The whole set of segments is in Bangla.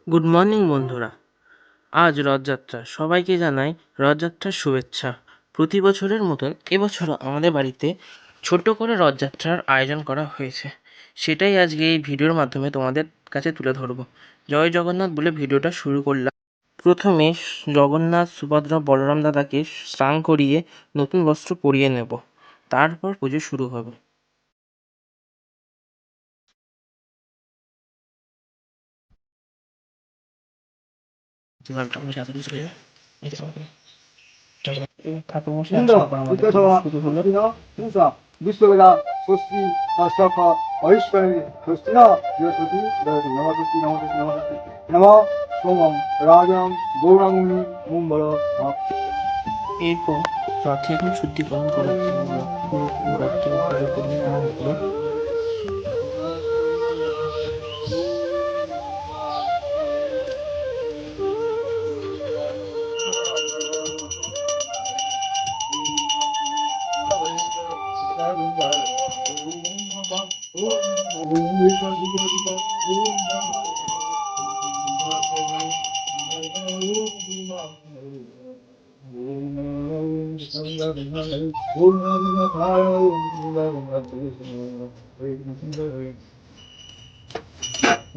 গুড মর্নিং বন্ধুরা। আজ রথযাত্রা, সবাইকে জানাই রথযাত্রার শুভেচ্ছা। প্রতি বছরের মতন এবছরও আমাদের বাড়িতে ছোট্ট করে রথযাত্রার আয়োজন করা হয়েছে। সেটাই আজকে এই ভিডিওর মাধ্যমে তোমাদের কাছে তুলে ধরবো। জয় জগন্নাথ বলে ভিডিওটা শুরু করলাম। প্রথমে জগন্নাথ, সুভদ্রা, বলরাম দাদাকে স্নান করিয়ে নতুন বস্ত্র পরিয়ে নেব, তারপর পুজো শুরু হবে। 인도 이때서 우리는 행사 미스가 소시 아스타카 아이스카이 소스나 요소디 나와소시 나마 소망 রাজন গৌরাঙ্গী মুম্বর এরপর রথে এখন শুদ্ধিকরণ করে রথকে পুজো করে নেওয়া হলো।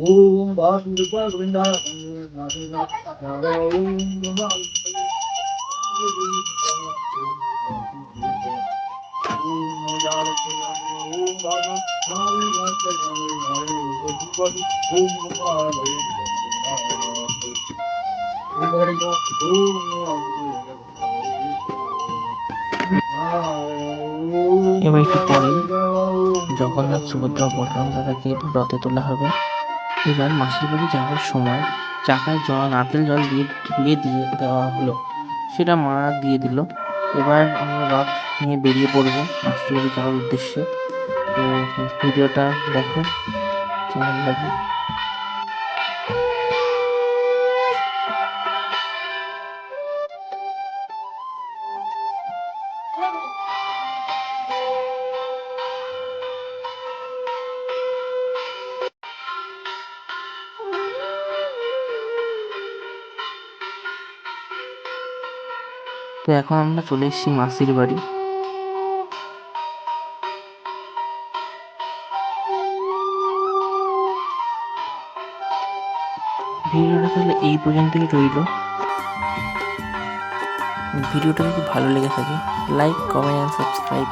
ओम वासुदेवा गोविंदा এবার একটু পরে জগন্নাথ, সুভদ্রা, বলরাম দাদাকে রথে তোলা হবে। এবার মাসির বাড়ি যাওয়ার সময় চাকায় নারকেল জল দিয়ে দেওয়া হলো, সেটা মা দিয়ে দিল। এবার আমরা রথ নিয়ে বেরিয়ে পড়বো মাসির বাড়ি যাওয়ার উদ্দেশ্যে। তো ভিডিওটা দেখো, কেমন লাগে। তো এখন আমরা চলে এসেছি মাসির বাড়ি। ভিডিওটা তাহলে এই পর্যন্তই রইল। ভিডিওটা যদি ভালো লেগে থাকে, লাইক, কমেন্ট অ্যান্ড সাবস্ক্রাইব।